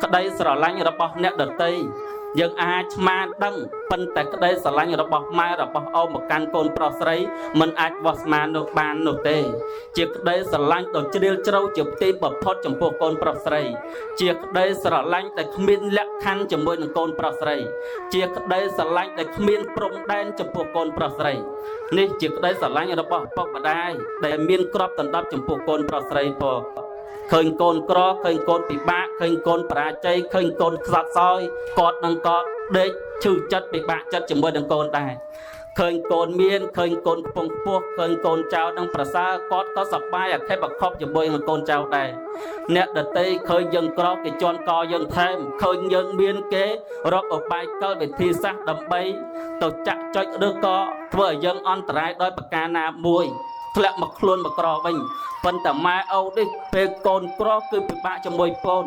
ក្តីស្រឡាញ់របស់អ្នកដទៃយើងអាចស្មានដឹងប៉ុន្តែក្តីស្រឡាញ់របស់ម៉ែរបស់អូនមកកាន់កូនប្រុសស្រីមិនអាចវាស់ស្មាននោះបាននោះទេជាក្តីស្រឡាញ់ដ៏ជ្រាលជ្រៅជាទីបំផុតចំពោះកូនប្រុសស្រីជាក្តីស្រឡាញ់ដែលគ្មានលក្ខខណ្ឌជាមួយនឹងកូនប្រុសស្រីជាក្តីស្រឡាញ់ដែលគ្មានព្រំដែនចំពោះកូនប្រុសស្រីនេះជាក្តីស្រឡាញ់របស់ឪពុកម្ដាយដែលមានក្របដណ្ដប់ចំពោះកូនប្រុសស្រីផងឃើញកូនក្រឃើញកូនពិបាកឃើញកូនបរាជ័យឃើញកូនខ្សត់ខ្សោយគាត់នឹងក៏ដេកឈឺចិត្តពិបាកចិត្តជាមួយនឹងកូនដែរឃើញកូនមានឃើញកូនខ្ពង់ខ្ពស់ឃើញកូនចៅនឹងប្រសើរគាត់ក៏សប្បាយអខិបខប់ជាមួយនឹងកូនចៅដែរអ្នកដតីឃើញយើងក្រគេជន់កយើងថែមឃើញយើងមានគេរកឧបាយកលវិធីសាស្ត្រដើម្បីទៅចាក់ចុចឬក៏ធ្វើឲ្យយើងអន្តរាយដោយប្រការណាមួយធ្លាក់មកខ្លួនមកក្រវិញប៉ុន្តែម៉ែអូនេះពេលកូនក្រគឺពិបាកជាមួយកូន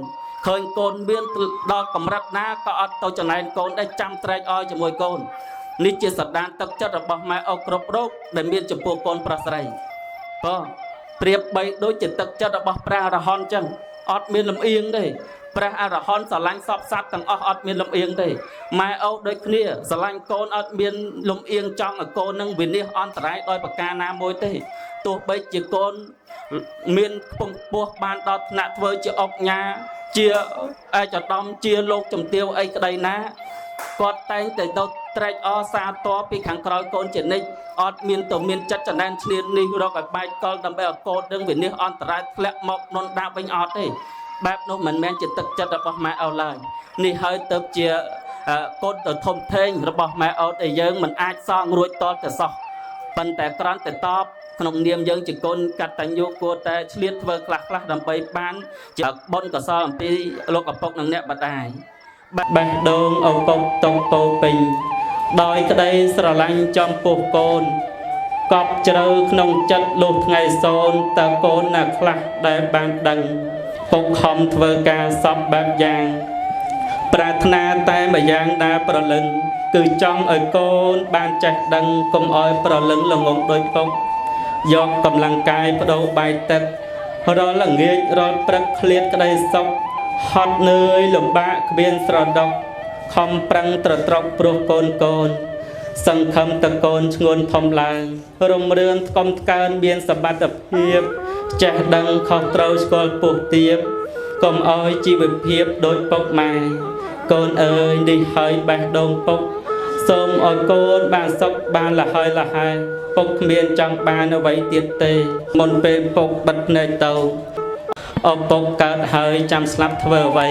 ឃើញកូនមានដល់កម្រិតណាក៏អត់ទៅចំណែនកូនដែរចាំត្រេកអរជាមួយកូននេះជាសន្តានទឹកចិត្តរបស់ម៉ែអូគ្រប់រូបដែលមានចំពោះកូនប្រុសស្រីបងប្រៀបបីដូចជាទឹកចិត្តរបស់ព្រះអរហន្តចឹងអត់មានលំអៀងទេព្រះអរហន្តស្រឡាញ់សពសត្វទាំងអស់អត់មានលំអៀងទេម៉ែអូដូចគ្នាស្រឡាញ់កូនអត់មានលំអៀងចង់ឲ្យកូននឹងវិនិច្ឆ័យអន្តរាយដោយប្រការណាមួយទេទោះបីជាកូនមានខ្ពង់ខ្ពស់បានដល់ថ្នាក់ធ្វើជាអុកញ៉ាជាឯកឧត្តមជាលោកជំទាវអីក្តីណាគាត់តែងតែទៅត្រេកអរសាទរពីខាងក្រោយកូនជានិច្ចអត់មានទៅមានចិត្តចំណែនឈ្លាននេះរកឲ្យបែកកលដើម្បីឲ្យកូននឹងវិនិច្ឆ័យអន្តរាយធ្លាក់មកនន់ដាវិញអត់ទេបែបនោះមិនមែនជាទឹកចិត្តរបស់ម៉ែអូឡើយនេះហើយទៅជាកូនទៅធំធេងរបស់ម៉ែអូដែលយើងមិនអាចសងរួចតទៅសោះប៉ុន្តែគ្រាន់តែតបក្នុងនាមយើងជាកូនកតញ្ញូគួរតែឆ្លៀតធ្វើខ្លះដើម្បីបានជាបុណ្យកុសលអំពីលោកឪពុកនិងអ្នកម្ដាយបេះដូងឪពុកតុងពោពេញដោយក្តីស្រឡាញ់ចំពោះកូនកប់ជ្រៅក្នុងចិត្តលុះថ្ងៃសូនតើកូនណាខ្លះដែលបានដឹងពុកខំធ្វើការសពបែបយ៉ាងប្រាថ្នាតែម្យ៉ាងដែលប្រលឹងគឺចង់ឲ្យកូនបានចេះដឹងកុំឲ្យប្រលឹងល្ងងដោយពុកយកកម្លាំងកាយបដូរបាយទឹករាល់ល្ងាចរាល់ព្រឹកឃ្លាតក្តីសុខហត់នឿយលំបាកគ្មានស្រដុកខំប្រឹងត្រត្រកព្រោះកូនសង្ឃឹមតកូនឈ្ងន់ធំឡើងរំរឿនថ្កុំថ្កើងមានសមត្ថភាពចេះដឹងខុសត្រូវស្គាល់ពុះទៀបកុំឲ្យជីវភាពដូចពុកម៉ែកូនអើយនេះហើយបេះដូងពុកសូមឲ្យកូនបានសុខបានលហើយលហែពុកគ្មានចង់បានអ្វីទៀតទេមុនពេលពុកបិទភ្នែកទៅឪពុកកើតហើយចាំស្លាប់ធ្វើអ្វី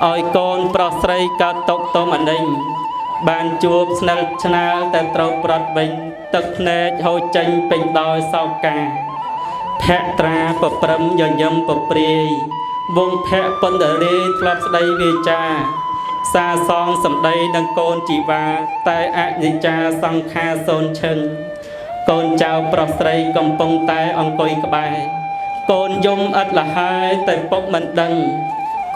ឲ្យកូនប្រុសស្រីកើតຕົកទុំអនិញបានជួបស្និទ្ធឆ្នាលតែត្រូវប្រត់វិញទឹកភ្នែកហូរចេញពេញដោយសោកាភក្ត្រាប្រព្រឹមញញឹមប្រព្រាយវងភៈពន្ធរាយធ្លាប់ស្ដីវាចាសាសងសម្ដីនឹងកូនជីវាតែអនិច្ចាសង្ខារសូនឈឹងកូនចៅប្រុសស្រីកំពុងតែអង្គុយក្បែរកូនយំឥតលហើយតែពុកមិនដឹង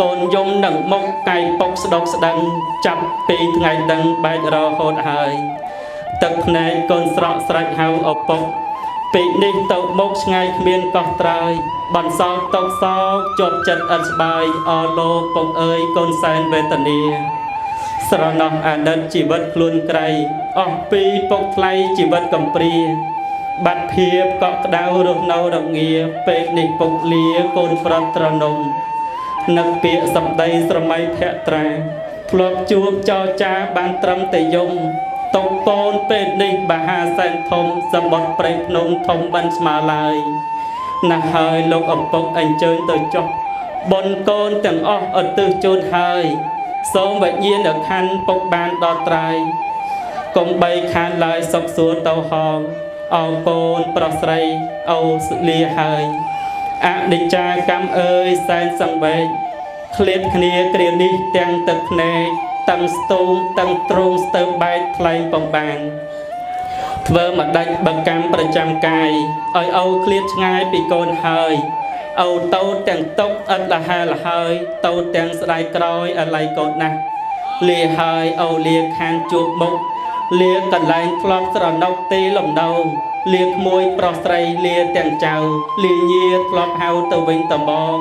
កូនយំនឹងមុខកាយពុកស្ដុកស្ដឹងចាប់ពីថ្ងៃដឹងបែករហូតហើយទឹកភ្នែកកូនស្រក់ស្រេចហៅឪពុកពីនេះទៅមុខឆ្ងាយគ្មានកោះត្រើយបន្សល់ទុកសោកជាប់ចិត្តឥតស្បើយអរលោកពុកអើយកូនសែនវេទនាស្រណោះអាណិតជីវិតខ្លួនក្រៃអស់ពីពុកថ្លៃជីវិតកំព្រាបាត់ភាពកក់ក្ដៅរស់នៅរងាពេលនេះពុកលាកូនប្រុសត្រនំនឹកពាក្យសម្ដីស្រមៃភក្ត្រាធ្លាប់ជួបចរចាបានត្រឹមតែយំតុកកូនពេលនេះបហាសែនធំសម្បត្តិព្រៃភ្នំធំបានស្មើឡើយណាស់ហើយលោកឪពុកអញ្ជើញទៅចុះបុណ្យកូនទាំងអស់ឧទ្ទិសជូនហើយសូមវិញ្ញាណក្ខន្ធពុកបានដល់ត្រើយកុំបីខានឡើយសុខសួរទៅហងអោកូនប្រុសស្រីអូលាហើយអនិច្ចាកម្មអើយសែនសង្វេគឃ្លាតគ្នាគ្រានេះទាំងទឹកភ្នែកទាំងស្ទូងទាំងទ្រូងស្ទើរបែកថ្លែងបំបានធ្វើមកដាច់បកម្មប្រចាំកាយឲ្យអូឃ្លាតឆ្ងាយពីកូនហើយអូតូតទាំងតុកឥតលហាលហើយតូតទាំងស្ដាយក្រោយអាឡ័យកូនណាស់លាហើយអូលាខានជួបមុខលាកន្លែងធ្លាប់ស្រណុកទីលំដៅលាក្មួយប្រុសស្រីលាទាំងចៅលាញាធ្លាប់ហៅទៅវិញទៅមក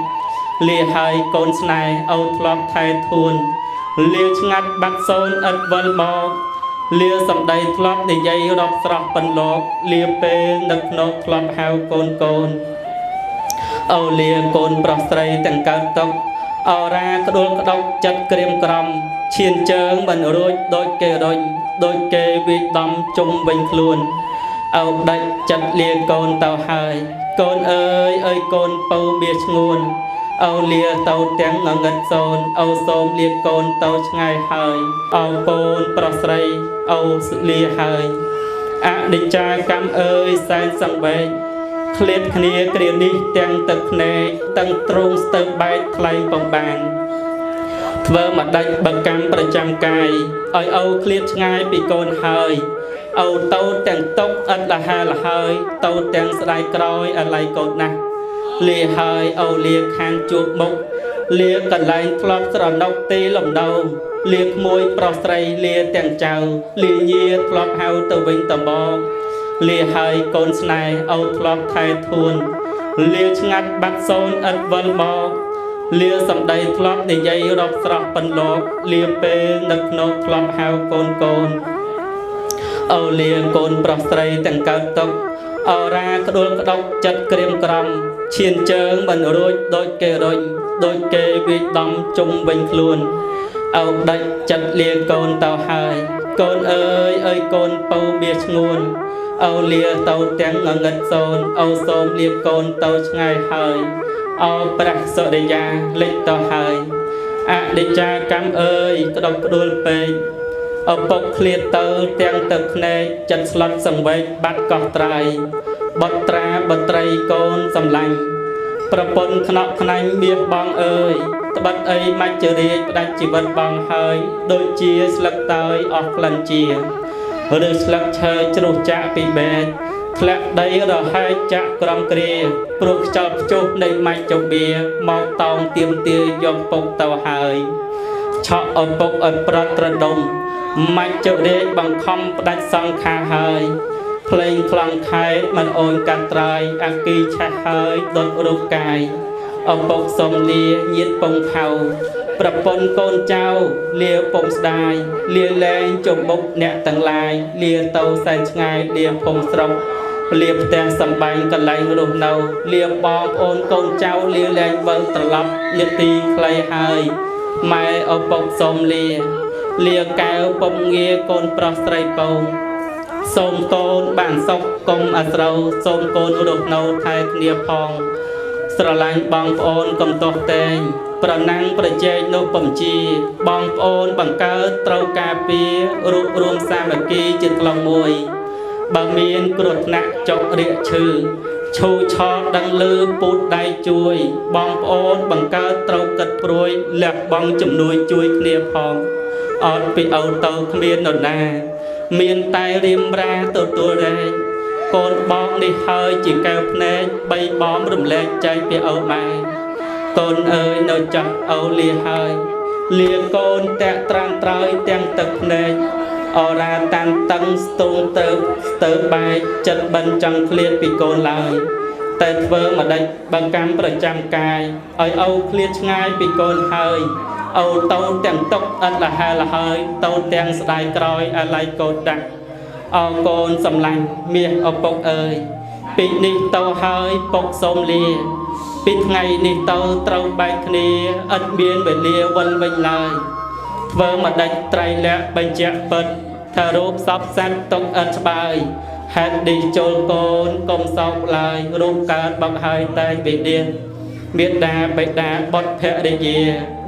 លាហើយកូនស្នេហ៍អូធ្លាប់ថែធួនលាឆ្ងាត់បាត់សូនឥតវិលមកលាសម្ដីធ្លាប់និយាយរាប់ស្រស់បន្លកលាពេលនឹកភ្នែកធ្លាប់ហៅកូនកូនអូលាកូនប្រុសស្រីទាំងកើតទុកអរាក្ដួលក្ដុកចិត្តក្រៀមក្រំឈានជើងមិនរួចដូចគេរុញដូចគេវាយដំជុំវិញខ្លួនអោបដាច់ចិត្តលាកូនទៅហើយកូនអើយអើយកូនពៅបៀឆ្ងួនអូលាទៅទាំងងងឹតសូនអូសូមលាកូនទៅឆ្ងាយហើយអូកូនប្រុសស្រីអូលាហើយអនិច្ចាកម្មអើយសែនសង្វេគឃ្លាតគ្នាគ្រានេះទាំងទឹកភ្នែកទាំងទ្រូងស្ទើរបែកថ្លែងបំបានធ្វើមកដាច់បកម្មប្រចាំកាយឲ្យអូឃ្លាតឆ្ងាយពីកូនហើយអូទៅទាំងតុកឥតលហាលហើយទៅទាំងស្ដាយក្រោយអាឡ័យកូនណាស់លាហើយអូលាខានជួបមុខលាកន្លែងធ្លាប់ស្រណុកទីលំដោលាក្មួយប្រុសស្រីលាទាំងចៅលាញាធ្លាប់ហៅទៅវិញទៅមកលាហើយកូនស្នេហ៍អូធ្លាប់ថែធួនលាឆ្ងាត់បាត់សូនឥតវិលមកលាសម្ដីធ្លាប់និយាយរាប់ស្រស់បន្លកលាពេលនឹកភ្នែកធ្លាប់ហៅកូនកូនអូលាកូនប្រុសស្រីទាំងកើតទុកអរាក្ដួលក្ដុកចិត្តក្រៀមក្រំឈានជើងមិនរួចដូចគេរុញដូចគេវាយដំជុំវិញខ្លួនអោបដាច់ចិត្តលាកូនទៅហើយកូនអើយអើយកូនពៅបៀឆ្ងួនអូលាទៅទាំងងងឹតសូនអូសូមលាកូនទៅឆ្ងាយហើយអូព្រះសុរិយាលេចទៅហើយអនិច្ចាកម្មអើយក្តុកក្ដួលពេកឪពុកឃ្លាតទៅទាំងទឹកភ្នែកចិត្តស្លុតសង្វេគបាត់កោះត្រៃបុត្រាបុត្រីកូនសំឡាញ់ប្រពន្ធខ្នក់ខ្នាញ់មាសបងអើយត្បិតអីមច្ចរាជផ្ដាច់ជីវិតបងហើយដូចជាស្លឹកតើយអស់ក្លិនជាឬស្លឹកឈើជ្រុះចាក់ពីបែកធ្លាក់ដីរហែកចាក់ក្រំគ្រាព្រោះខ្ចោចភ្ជុះនៃម៉ាច់ចុបៀមកតោងទៀមទាយកពុកទៅហើយឆក់ឪពុកឲ្យប្រត់ត្រដុំម៉ាច់ចុរាជបង្ខំផ្ដាច់សង្ខារហើយភ្លេងខ្លងខែមិនអូនកាត់ត្រាយអគីឆេះហើយដុតរូបកាយឪពុកសុំលាញាតពងផៅប្រពន្ធកូនចៅលាពុំស្ដាយលាលែងជុំមុខអ្នកទាំងឡាយលាទៅសែនឆ្ងាយលាភូមិស្រុកលាផ្ទះសំបែងកន្លែងរស់នៅលាបងប្អូនកូនចៅលាលែងវិលត្រឡប់លាទីខ្លីហើយម៉ែឪពុកសុំលាកែវពុំងាកូនប្រុសស្រីពងសូមកូនបានសុខកុំអាស្រូវសូមកូនរស់នៅថែគ្នាផងស្រឡាញ់បងប្អូនកុំទាស់តែងប្រណាំងប្រជែកនោះពំជាបងប្អូនបង្កើតត្រូវការពាររួបរวมសាមគ្គីជាក្លងមួយបើមានគ្រោះថ្នាក់ចុករាកឈឺឈូឆោតដឹងលឺពូតដៃជួយបងប្អូនបង្កើតត្រូវកិត្តព្រួយលះបង់ជំនួយជួយគ្នាផងអត់ពីអូនទៅគ្មាននរណាមានតែរៀមរាទទួលរែកកូនបងនេះហើយជាកែវភ្នែកបីបំរំលែកចែកពីអូម៉ែកូនអើយនៅចាស់អូលាហើយលាកូនតាក់ត្រាំត្រើយទាំងទឹកភ្នែកអរាតានតឹងស្ទងទៅស្ទើបែកចិត្តបិនចង់ឃ្លាតពីកូនឡើយតែធ្វើមកដេចបង្កម្មប្រចាំកាយឲ្យអូឃ្លាតឆ្ងាយពីកូនហើយអូទៅទាំងតុកឥតលហាលហើយទៅទាំងស្ដាយក្រោយអាឡ័យកូនដាក់អោកូនសំឡាញ់មាសឪពុកអើយពីនេះទៅហើយពុកសូមលាពីថ្ងៃនេះទៅត្រូវបែកគ្នាឥតមានវេលាវិលវិញឡើយធ្វើមកដាច់ត្រៃលក្ខបញ្ជាក់ពិតថារូបសពសត្វទុកឥតស្បើយហេតុនេះចូលកូនកុំសោកឡើយរូបកើតបកហើយតែងវិញ្ញាណមេត្តាបិតាបុត្រភរិយា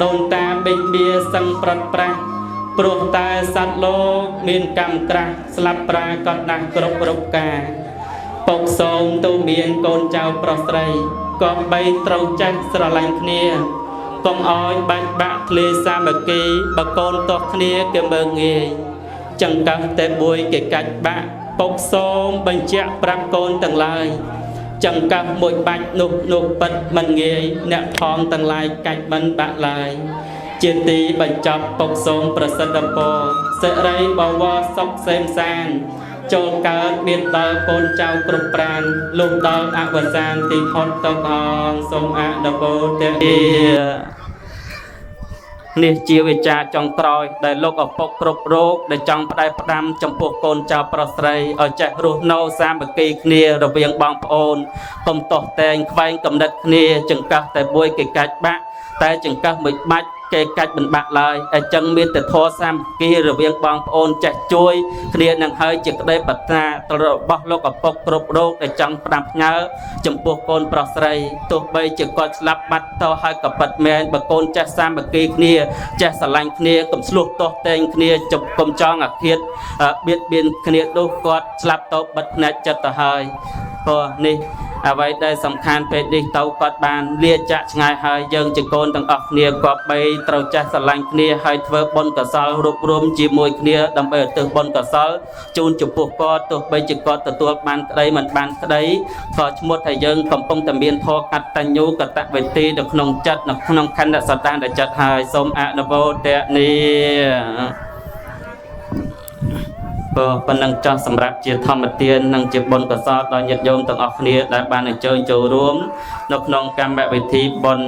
ដូនតាបិញមាសសឹងប្រត់ប្រាស់ព្រោះតែសត្វលោកមានកម្មក្រាស់ស្លាប់ប្រាកដណាស់គ្រប់រូបការពុកសូមទូមានកូនចៅប្រុសស្រីក៏បីត្រូវចេះស្រឡាញ់គ្នាកុំឲ្យបាច់បាក់ធ្លាសាមគ្គីបើកូនទាស់គ្នាគេមើងងាយចង្កឹះតែបួយគេកាច់បាក់ពុកសូមបញ្ជាក់ប្រាប់កូនទាំងឡាយចង្កឹះមួយបាច់នោះពិតមិនងាយអ្នកផងទាំងឡាយកាច់មិនបាក់ឡើយជាទីបញ្ចប់ពុកសូមប្រសិទ្ធពរសិរីបវរសុខសេមសាន ចូលកើតមានដល់កូនចៅគ្រប់ប្រានលុះដល់អវសានទីផុតទៅផងសូមអនុមោទនានេះជាវិចារចុងក្រោយដែលលោកឪពុកគ្រប់រូបដែលចង់ផ្ដែផ្ដាំចំពោះកូនចៅប្រុសស្រីឲ្យចេះរស់នៅសាមគ្គីគ្នារវាងបងប្អូនកុំទាស់តែងខ្វែងកំណត់គ្នាចង្កឹះតែមួយគេកាច់បាក់តែចង្កឹះមិនបាច់គេកាច់មិនបាក់ឡើយអញ្ចឹងមានតែធម៌សាមគ្គីរវាងបងប្អូនចេះជួយគ្នានឹងហើយជាក្តីប្រាថ្នារបស់លោកឪពុកគ្រប់រូបដែលចង់ផ្ដាំផ្ញើចំពោះកូនប្រុសស្រីទោះបីជាគាត់ស្លាប់បាត់ទៅហើយក៏ពិតមែនបើកូនចេះសាមគ្គីគ្នាចេះស្រឡាញ់គ្នាកុំឆ្លោះទាស់តែងគ្នាកុំចង់អាឃាតបៀតបៀនគ្នានោះគាត់ស្លាប់ទៅបិទភ្នែកចិត្តទៅហើយព្រោះនេះអ្វីដែលសំខាន់ពេលនេះទៅគាត់បានលាចាក់ឆ្ងាយហើយយើងជាកូនទាំងអស់គ្នាគប្បីត្រូវចេះស្រឡាញ់គ្នាហើយធ្វើបុណ្យកុសលរួបរวมជាមួយគ្នាដើម្បីឧទ្ទិសបុណ្យកុសលជូនចំពោះគាត់ទោះបីជាគាត់ទទួលបានក្តីមិនបានក្តីក៏ឈ្មោះថាយើងកំពុងតែមានធម៌កតញ្ញូកតវេទីនៅក្នុងចិត្តនៅក្នុងខណ្ឌសតានចិត្តហើយសូមអនុមោទនាប៉ុណ្ណឹងចោះសម្រាប់ជាធម្មទាននិងជាបុណ្យកុសលដល់ញាតិញោមទាំងអស់គ្នាដែលបានអញ្ជើញចូលរួមនៅក្នុងកម្មវិធីបុណ្យ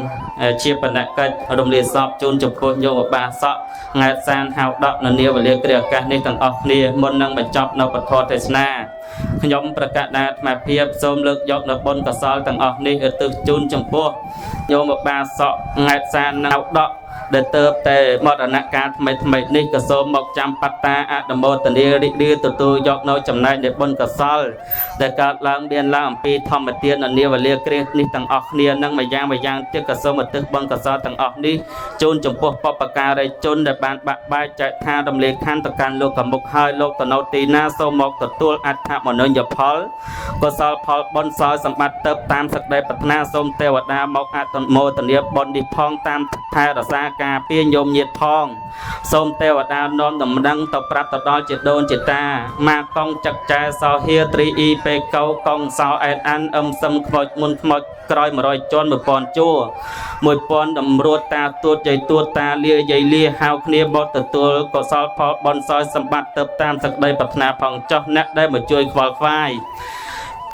ជាបណកិច្ចរំលាយសពជូនចំពោះញោមឧបាសកង៉ែតសានហៅដកនៅនាវេលាគ្រាអាកាសនេះទាំងអស់គ្នាមុននឹងបញ្ចប់នៅពធទេសនាខ្ញុំប្រកាសអាត្មាភាពសូមលើកយកនៅបុណ្យកុសលទាំងអស់នេះឧទ្ទិសជូនចំពោះញោមឧបាសកង៉ែតសានហៅដកដែលទៅតែមរណកាលថ្មីនេះក៏សូមមកចាំបត្តាអនុមោទនារីករាយទទួលយកនៅចំណែកនៃបុណ្យកុសលដែលកើតឡើងមានឡើងអំពីធម្មទាននាវេលាគ្រានេះទាំងអស់គ្នានិងម្យ៉ាងទៀតក៏សូមឧទ្ទិសបុណ្យកុសលទាំងអស់នេះជូនចំពោះបុព្វការីជនដែលបានបាក់បែកចែកឋានរំលែកឋានទៅកាន់លោកកមុខហើយលោកទៅនៅទីណាសូមមកទទួលអត្ថមនោញ្ញផលកុសលផលបុណ្យសោយសម្បត្តិទៅតាមសេចក្តីប្រាថ្នាសូមទេវតាមកអនុមោទនាបុណ្យនេះផងតាមថែរក្សាការពារញោមញាតផងសូមទេវតានាំដំណឹងទៅប្រាប់ទៅដល់ជាដូនជាតាម៉ាកងចឹកចែសោហៀត្រីអ៊ីពេកោកងសោអែនអានអឹមសឹមខ្មោចមុនខ្មោចក្រោយ100ជាន់1000ជួរ1000តម្រួតតាទួតយាយទួតតាលាយាយលាហៅគ្នាបត់ទទួលកុសលផលបុណ្យសោយសម្បត្តិទៅតាមសេចក្តីប្រាថ្នាផងចោះអ្នកដែលមកជួយខ្វល់ខ្វាយ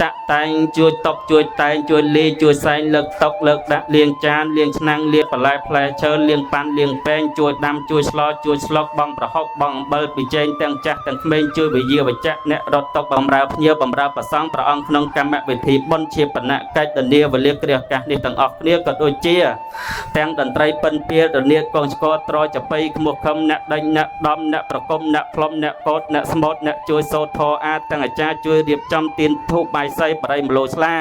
តាក់តែងជួយតបជួយតែងជួយលេជួយសែងលើកតុកលើកដាក់លាងចានលាងឆ្នាំងលាបបន្លែផ្លែឈើលាងប៉ាន់លាងពែងជួយដាំជួយស្លជួយស្លុកបងប្រហុកបងអំបិលពីជែងទាំងចាស់ទាំងក្មេងជួយវិយាវចៈអ្នករត់តុកបំរើភ្ញៀវបំរើប្រសង់ព្រះអង្គក្នុងកម្មវិធីបុណ្យជាបណកិច្ចនាវេលាគ្រាអាកាសនេះទាំងអស់គ្នាក៏ដូចជាទាំងតន្ត្រីពិនពាលរនាតកងឆ្កត្រចបៃខ្មោះខំអ្នកដេញអ្នកដំអ្នកប្រគំអ្នកផ្លុំអ្នកកោតអ្នកស្មូតអ្នកជួយសូត្រធម៌អាទាំងអាចារ្យជួយរៀបចំទៀនធូបបាយសីបរិយមលោស្លា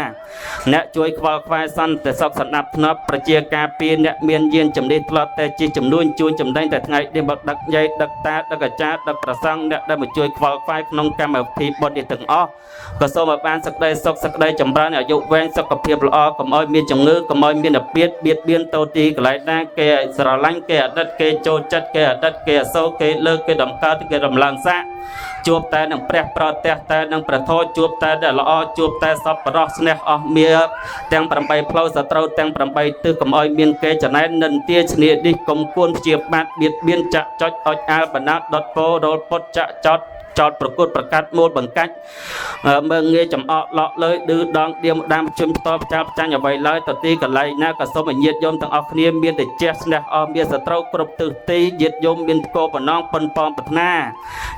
អ្នកជួយខ្វល់ខ្វាយសន្តិសុខសណ្ដាប់ធ្នាប់ប្រជាការពារអ្នកមានយានជំនិះធ្លាប់តែជាចំនួនជួនចំណេញតែថ្ងៃនេះមកដឹកយាយដឹកតាដឹកអាចារ្យដឹកប្រសង់អ្នកដែលមកជួយខ្វល់ខ្វាយក្នុងកម្មវិធីបុណ្យនេះទាំងអស់ក៏សូមឲ្យបានសេចក្តីសុខសេចក្តីចម្រើនអាយុវែងសុខភាពល្អកុំឲ្យមានជំងឺកុំឲ្យមានអាពាធបៀតបៀនទៅទីកន្លែងណាគេស្រឡាញ់គេអតីតគេចូលចិត្តគេអតីតគេអសូរគេលើកគេដំកើតគេរំលងសាកជួបតែនឹងព្រះប្រទះតែនឹងប្រធោជួបតែដែលល្អជួបតែសពរោះស្នេហ៍អស់មៀទាំង8ផ្លូវសត្រូវទាំង8ទិសកុំឲ្យមានគេចំណែននិន្ទាឈ្នានេះកុំគួនព្យាបាទបៀតបៀនចាក់ចុចអុចអាលបណ្ណាដុតពោរលពុតចាក់ចោតចោតប្រកួតប្រកាសមូលបង្កាច់មើងងាយចំអកឡក់លើយឌឺដងដៀមដាមជុំផ្ទាល់ផ្ចាល់ផ្ចាញ់អ្វីឡើយទៅទីកន្លែងណាក៏សូមឲ្យញាតិញោមទាំងអស់គ្នាមានតែចេះស្នេហ៍អស់មានសត្រូវគ្រប់ទិសទីញាតិញោមមានគោបំណងប៉ុនប៉ងប្រាថ្នា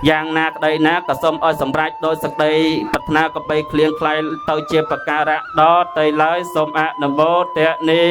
យ៉ាងណាក្តីណាក៏សូមឲ្យសម្រេចដោយសេចក្តីប្រាថ្នាក៏បីគ្លៀងខ្លាយទៅជាបការៈដល់ទៅឡើយសូមអនុមោទនា